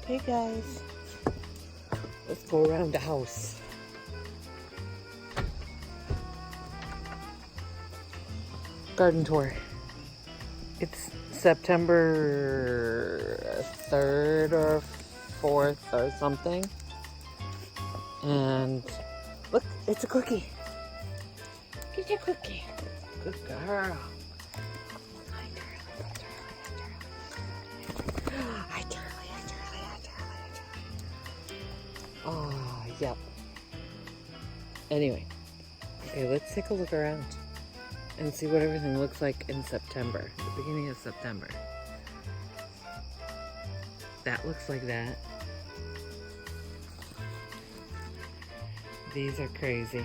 Hey guys, let's go around the house. Garden tour. It's September 3rd or 4th or something. And look, it's a cookie. Get your cookie. Good girl. Hi, Charlie. Oh, yep. Anyway, okay, let's take a look around and see what everything looks like in September, the beginning of September. That looks like that. These are crazy.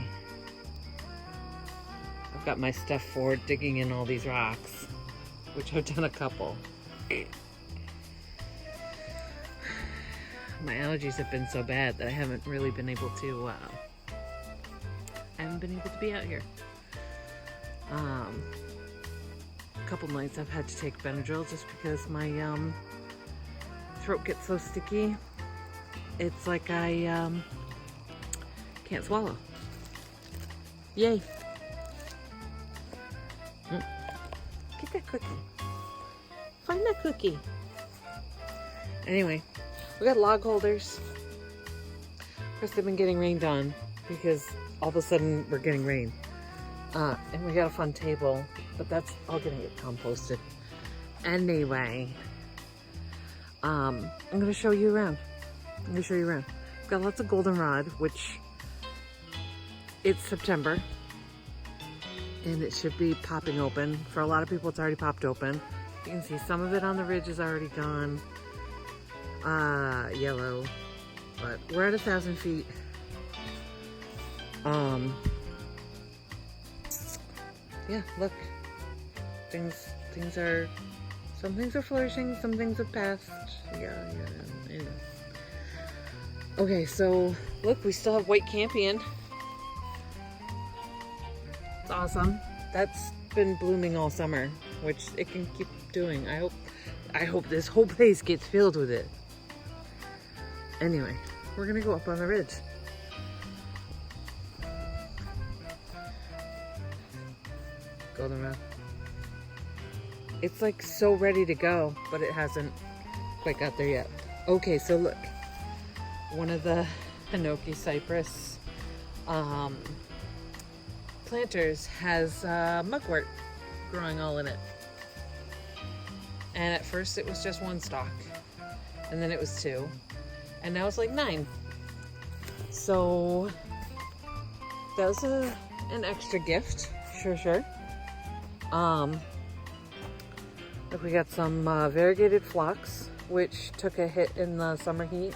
I've got my stuff for digging in all these rocks, which I've done a couple. My allergies have been so bad that I haven't really been able to, be out here. A couple nights I've had to take Benadryl just because my throat gets so sticky. It's like I can't swallow. Yay. Get that cookie. Find that cookie. Anyway, we got log holders. Of course, they've been getting rained on because all of a sudden we're getting rain. And we got a fun table, but that's all gonna get composted. Anyway, I'm gonna show you around. We've got lots of goldenrod, which it's September, and it should be popping open. For a lot of people, it's already popped open. You can see some of it on the ridge is already gone. Yellow, but we're at 1,000 feet. Yeah, look, some things are flourishing, some things have passed. Yeah. Okay, so look, we still have white campion. It's awesome. That's been blooming all summer, which it can keep doing. I hope this whole place gets filled with it. Anyway, we're gonna go up on the ridge. Goldenrod. It's like so ready to go, but it hasn't quite got there yet. Okay, so look, one of the Hinoki cypress planters has mugwort growing all in it. And at first it was just one stalk, and then it was 2, and now it's like 9. So that was an extra gift, sure. Look, we got some variegated phlox, which took a hit in the summer heat.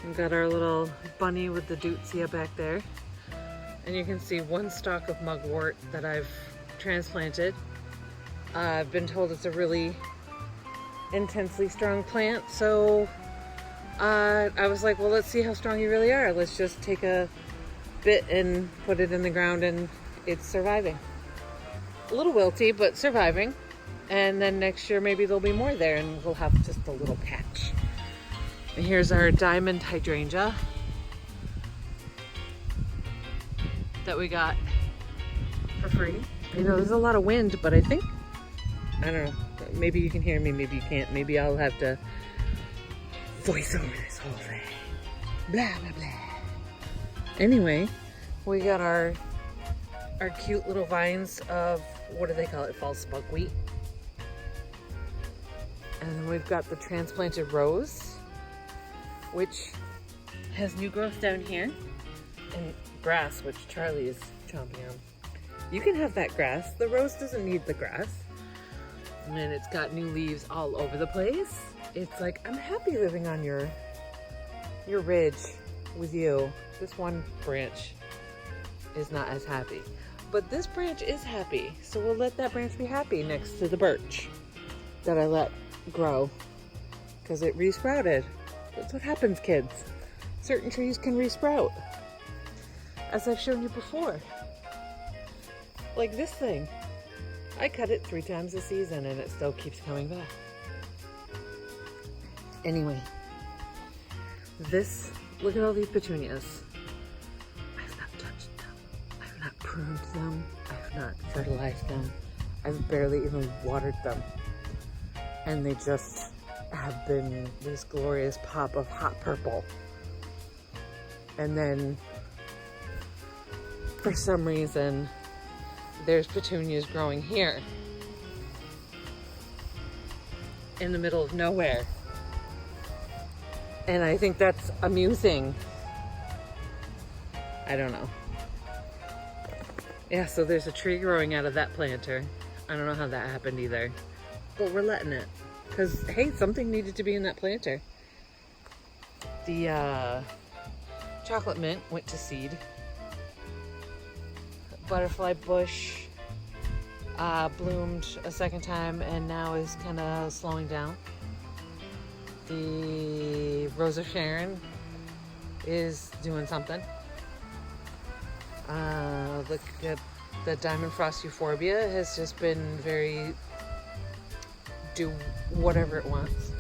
We've got our little bunny with the deutzia back there. And you can see one stalk of mugwort that I've transplanted. I've been told it's a really intensely strong plant, so I was like, well, let's see how strong you really are. Let's just take a bit and put it in the ground, and it's surviving. A little wilty, but surviving. And then next year maybe there'll be more there and we'll have just a little patch. And here's our diamond hydrangea that we got for free. You know, there's a lot of wind, but I don't know, maybe you can hear me, maybe you can't. Maybe I'll have to voice over this whole thing. Blah, blah, blah. Anyway, we got our cute little vines of, what do they call it? False buckwheat. And then we've got the transplanted rose, which has new growth down here, and grass, which Charlie is chomping on. You can have that grass. The rose doesn't need the grass. And then it's got new leaves all over the place. It's like, I'm happy living on your ridge with you. This one branch is not as happy, but this branch is happy. So we'll let that branch be happy next to the birch that I let grow because it resprouted. That's what happens, kids. Certain trees can resprout, as I've shown you before. Like this thing. I cut it 3 times a season and it still keeps coming back. Anyway, This, look at all these petunias. I've not touched them. I've not pruned them. I've not fertilized them. I've barely even watered them. And they just have been this glorious pop of hot purple. And then, for some reason, there's petunias growing here in the middle of nowhere. And I think that's amusing. I don't know. Yeah, so there's a tree growing out of that planter. I don't know how that happened either. But we're letting it. Because, hey, something needed to be in that planter. The chocolate mint went to seed. Butterfly bush bloomed a second time and now is kind of slowing down. The Rose of Sharon is doing something. Look at the Diamond Frost Euphorbia has just been very do whatever it wants.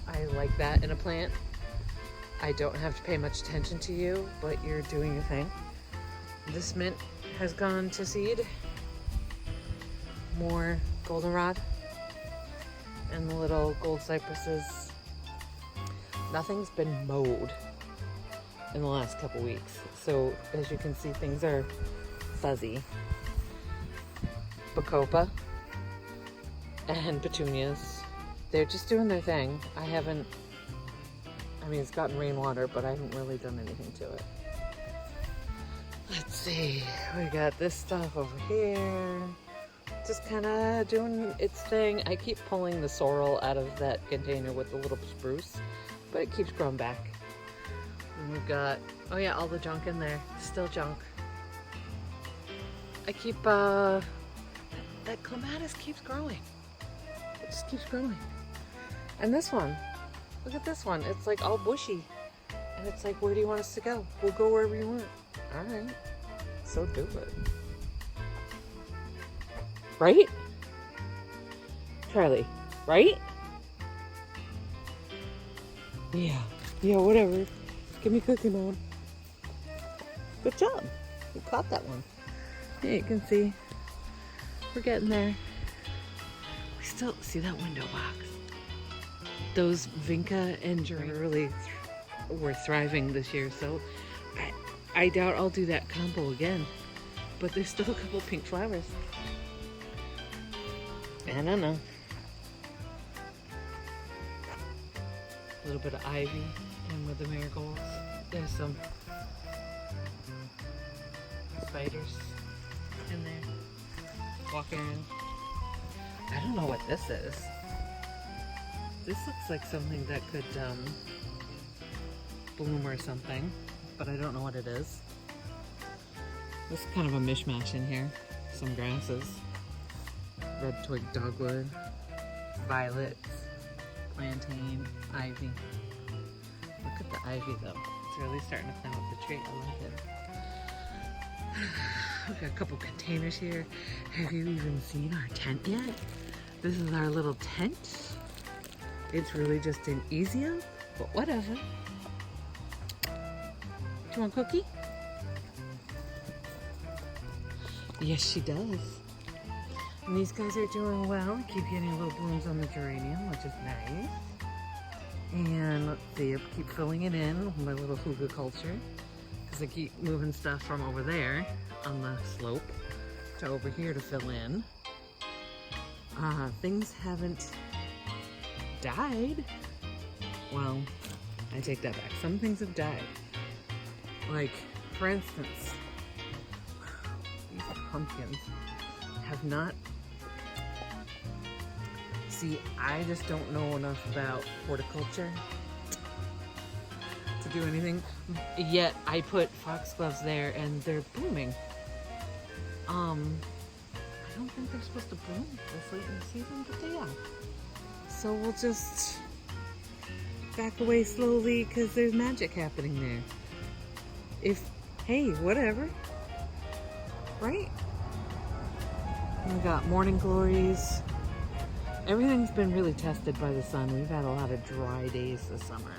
I like that in a plant. I don't have to pay much attention to you, but you're doing your thing. This mint has gone to seed. More goldenrod and the little gold cypresses. Nothing's been mowed in the last couple weeks. So as you can see, things are fuzzy. Bacopa and petunias, they're just doing their thing. I mean, it's gotten rainwater, but I haven't really done anything to it. Let's see, we got this stuff over here. Just kind of doing its thing. I keep pulling the sorrel out of that container with the little spruce, but it keeps growing back. And we've got, oh yeah, all the junk in there. Still junk. I keep, that clematis keeps growing. It just keeps growing. And this one, look at this one. It's like all bushy. And it's like, where do you want us to go? We'll go wherever you want. All right. So do it. Right? Charlie, right? Yeah. Yeah, whatever. Give me cookie mode. Good job. You caught that one. Yeah, you can see. We're getting there. We still see that window box. Those Vinca and Geranium really were thriving this year, so I doubt I'll do that combo again. But there's still a couple pink flowers. I don't know. A little bit of ivy in with the marigolds. There's some spiders in there walking around. I don't know what this is. This looks like something that could bloom or something, but I don't know what it is. This is kind of a mishmash in here. Some grasses. Red twig dogwood, violets, plantain, ivy. Look at the ivy though. It's really starting to climb up the tree. I like it. We've got a couple containers here. Have you even seen our tent yet? This is our little tent. It's really just an easy up, but whatever. Do you want a cookie? Yes, she does. And these guys are doing well. I keep getting little blooms on the geranium, which is nice. And let's see, I keep filling it in with my little hygge culture because I keep moving stuff from over there on the slope to over here to fill in. Things haven't died. Well, I take that back. Some things have died. Like, for instance, these pumpkins have not. See, I just don't know enough about horticulture to do anything. Yet I put foxgloves there and they're blooming. I don't think they're supposed to bloom this late in the season, but they are. So we'll just back away slowly because there's magic happening there. Hey, whatever. Right? We got morning glories. Everything's been really tested by the sun. We've had a lot of dry days this summer.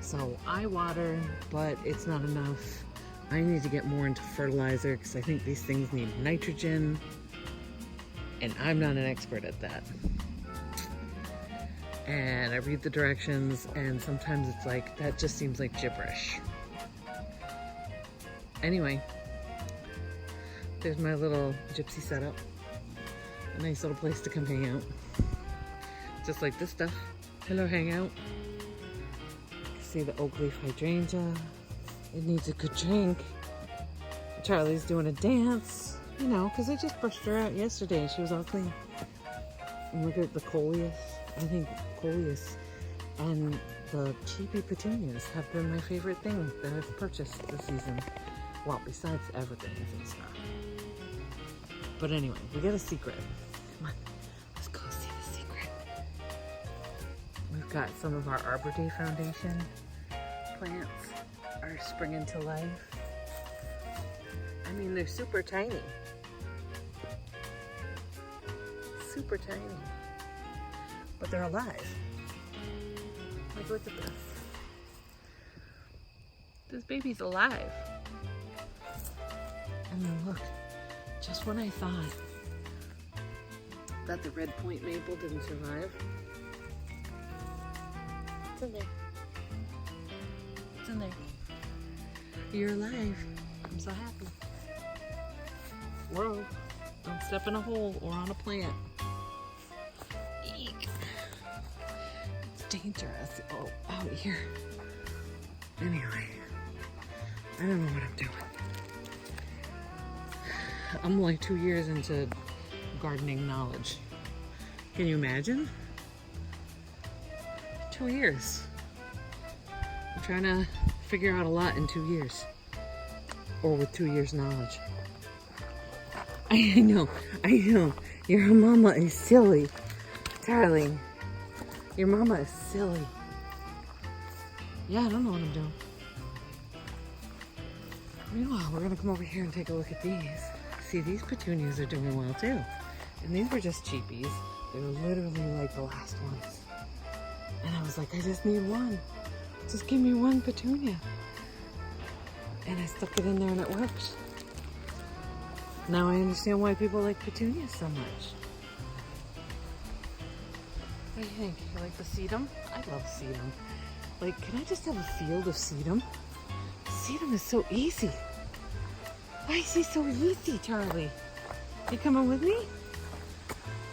So I water, but it's not enough. I need to get more into fertilizer because I think these things need nitrogen, and I'm not an expert at that. And I read the directions, and sometimes it's like, that just seems like gibberish. Anyway, there's my little gypsy setup. A nice little place to come hang out. Just like this stuff. Hello, hangout. You can see the oak leaf hydrangea. It needs a good drink. Charlie's doing a dance, you know, because I just brushed her out yesterday. She was all clean. And look at the coleus. I think coleus and the cheapy petunias have been my favorite thing that I've purchased this season. Well, besides evergreens and stuff. But anyway, we got a secret. Come on, let's go see the secret. We've got some of our Arbor Day Foundation plants are springing to life. I mean, they're super tiny. Super tiny. But they're alive. Like, look at this. This baby's alive. And then look, just when I thought that the red point maple didn't survive, it's in there. It's in there. You're alive. I'm so happy. Whoa, don't step in a hole or on a plant. Eek. It's dangerous. Oh, out here. Anyway, I don't know what I'm doing. I'm like 2 years into gardening knowledge. Can you imagine? 2 years. I'm trying to figure out a lot in 2 years. Or with 2 years knowledge. I know. Your mama is silly. Darling. Your mama is silly. Yeah, I don't know what I'm doing. Meanwhile, we're gonna come over here and take a look at these. See, these petunias are doing well too. And these were just cheapies. They were literally like the last ones. And I was like, I just need one. Just give me one petunia. And I stuck it in there and it worked. Now I understand why people like petunias so much. What do you think? You like the sedum? I love sedum. Like, can I just have a field of sedum? Sedum is so easy. Why is he so easy, Charlie? You coming with me?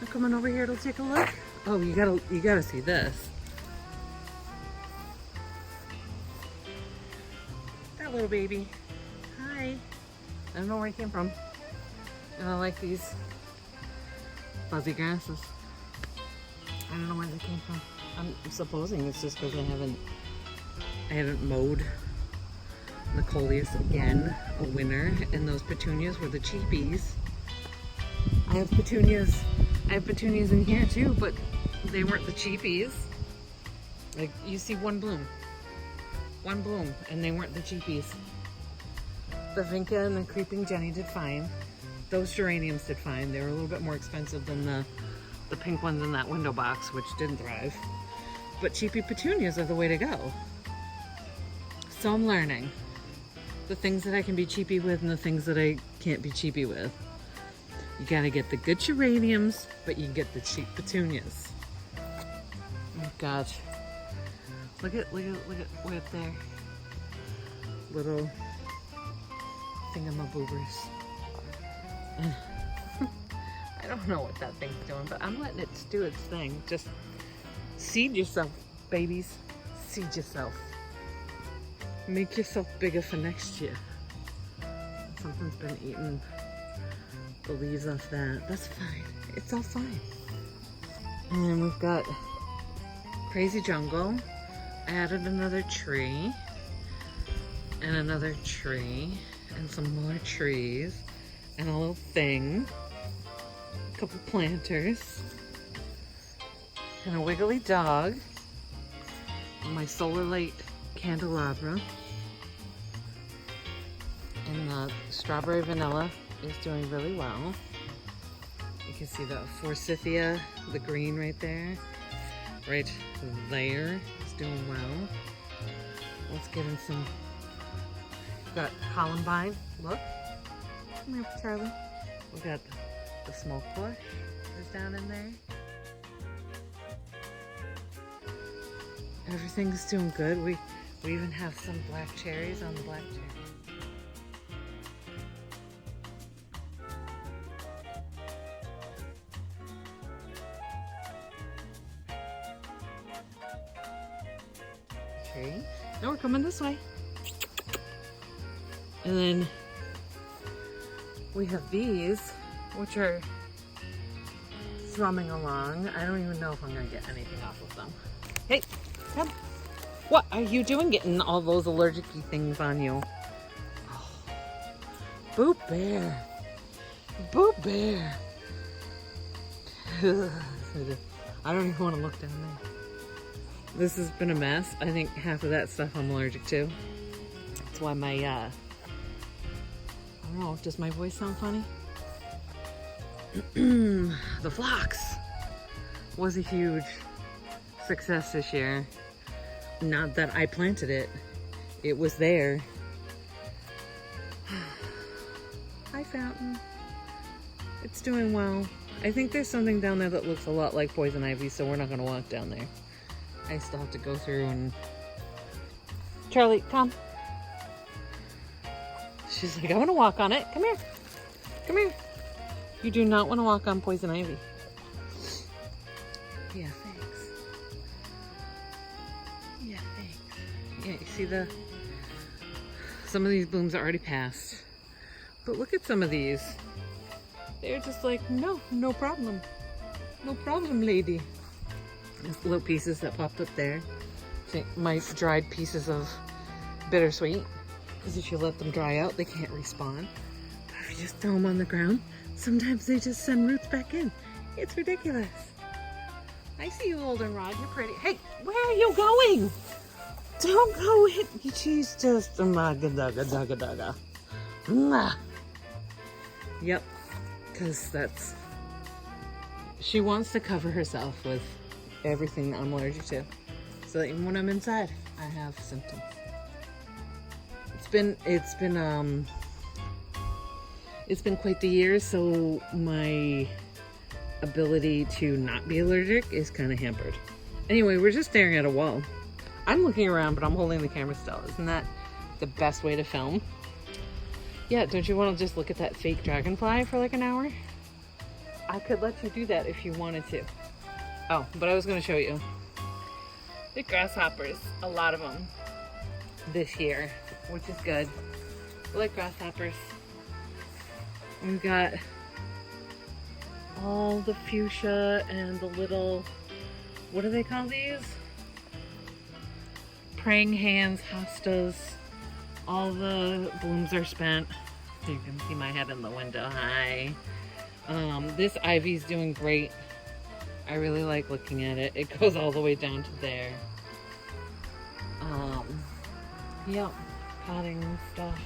You coming over here to take a look? Oh, you gotta see this. That little baby. Hi. I don't know where he came from. And I like these fuzzy grasses. I don't know where they came from. I'm supposing it's just because I haven't mowed the coleus again a winter, and those petunias were the cheapies. I have petunias in here too, but they weren't the cheapies. Like, you see one bloom, and they weren't the cheapies. The vinca and the creeping Jenny did fine. Those geraniums did fine. They were a little bit more expensive than the pink ones in that window box, which didn't thrive. But cheapy petunias are the way to go. So I'm learning the things that I can be cheapy with and the things that I can't be cheapy with. You gotta get the good geraniums, but you can get the cheap petunias. Oh gosh. Look at way up there. Little thingamaboobers. I don't know what that thing's doing, but I'm letting it do its thing. Just seed yourself, babies. Seed yourself. Make yourself bigger for next year. Something's been eating the leaves off that. That's fine. It's all fine. And then we've got Crazy Jungle. I added another tree. And another tree. And some more trees. And a little thing. A couple planters. And a wiggly dog. And my solar light candelabra. And the strawberry vanilla is doing really well. You can see the forsythia, the green right there. Right there is doing well. let's get in some. Got columbine. Look. Come here, Charlie. We got the smoke bush is down in there. Everything's doing good. We even have some black cherries on the black cherry. Okay. Now we're coming this way. And then we have these, which are thrumming along. I don't even know if I'm gonna get anything off of them. Hey, come. What are you doing getting all those allergic-y things on you? Oh. Boo Bear. Boo Bear. I don't even want to look down there. This has been a mess. I think half of that stuff I'm allergic to. That's why my, I don't know, does my voice sound funny? The phlox was a huge success this year. Not that I planted it. It was there. Hi, Fountain. It's doing well. I think there's something down there that looks a lot like poison ivy, so we're not going to walk down there. I still have to go through and... Charlie, come. She's like, I want to walk on it. Come here. Come here. You do not want to walk on poison ivy. Yeah, thanks. Yeah, thanks. Yeah, you see some of these blooms are already past. But look at some of these. They're just like, no problem. No problem, lady. These little pieces that popped up there. My dried pieces of bittersweet. Because if you let them dry out, they can't respawn. But if you just throw them on the ground, sometimes they just send roots back in. It's ridiculous. I see you, goldenrod. You're pretty. Hey, where are you going? Don't go in. She's just a maga-daga-daga-daga. Yep. Because she wants to cover herself with everything that I'm allergic to. So that even when I'm inside, I have symptoms. It's been quite the year, so my ability to not be allergic is kind of hampered. Anyway, we're just staring at a wall. I'm looking around, but I'm holding the camera still. Isn't that the best way to film? Yeah, don't you want to just look at that fake dragonfly for like an hour? I could let you do that if you wanted to. Oh, but I was going to show you. The grasshoppers, a lot of them this year, which is good. I like grasshoppers. We've got all the fuchsia and the little, what do they call these? Praying hands, hostas. All the blooms are spent. You can see my head in the window. Hi. This ivy's doing great. I really like looking at it. It goes all the way down to there. Yep, potting stuff.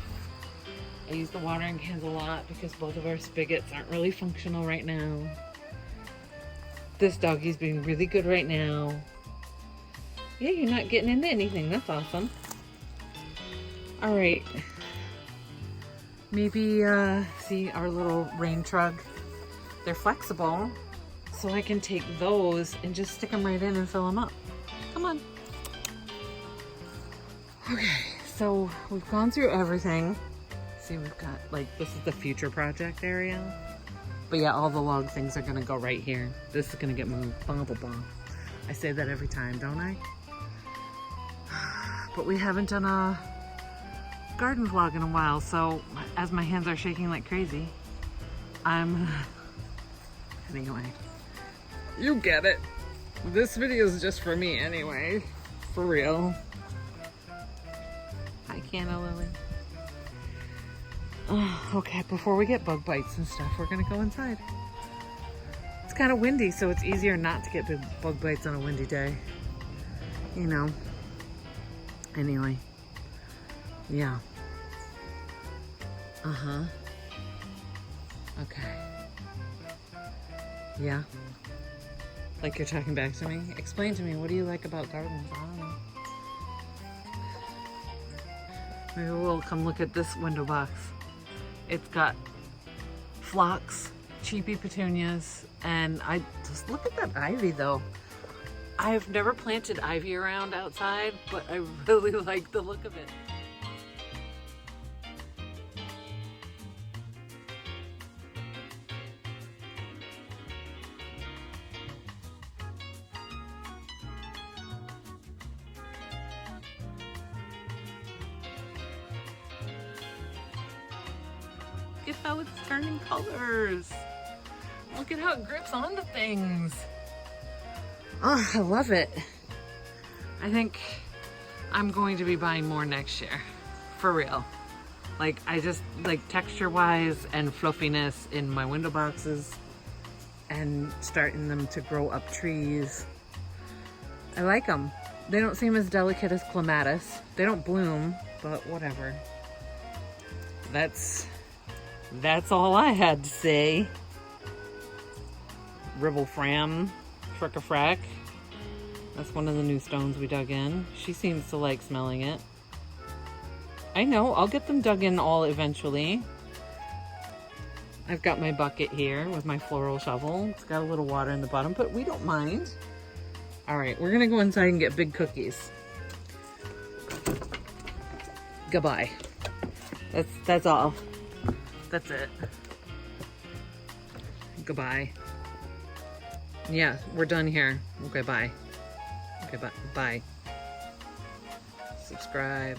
I use the watering cans a lot because both of our spigots aren't really functional right now. This doggie's being really good right now. Yeah, you're not getting into anything. That's awesome. All right. Maybe, see our little rain trug. They're flexible, so I can take those and just stick them right in and fill them up. Come on. Okay, so we've gone through everything. See, we've got, like, this is the future project area. But yeah, all the log things are gonna go right here. This is gonna get moved. Blah, blah, blah. I say that every time, don't I? But we haven't done a garden vlog in a while, so as my hands are shaking like crazy, anyway, you get it. This video is just for me anyway, for real. Hi, Canna Lily. Okay, before we get bug bites and stuff, we're gonna go inside. It's kind of windy, so it's easier not to get bug bites on a windy day, you know. Anyway, yeah. Okay. Yeah. Like you're talking back to me? Explain to me, what do you like about gardens? I don't know. Maybe we'll come look at this window box. It's got phlox, cheapy petunias, and I just look at that ivy though. I've never planted ivy around outside, but I really like the look of it. Look at how it's turning colors. Look at how it grips onto things. Oh, I love it. I think I'm going to be buying more next year, for real. Like, I just like texture-wise and fluffiness in my window boxes and starting them to grow up trees. I like them. They don't seem as delicate as clematis. They don't bloom, but whatever. That's all I had to say. Ribblefram, Frick-a-Frack. That's one of the new stones we dug in. She seems to like smelling it. I know, I'll get them dug in all eventually. I've got my bucket here with my floral shovel. It's got a little water in the bottom, but we don't mind. All right, we're gonna go inside and get big cookies. Goodbye. That's all. That's it. Goodbye. Yeah, we're done here. Okay, bye. Okay, bye. Subscribe.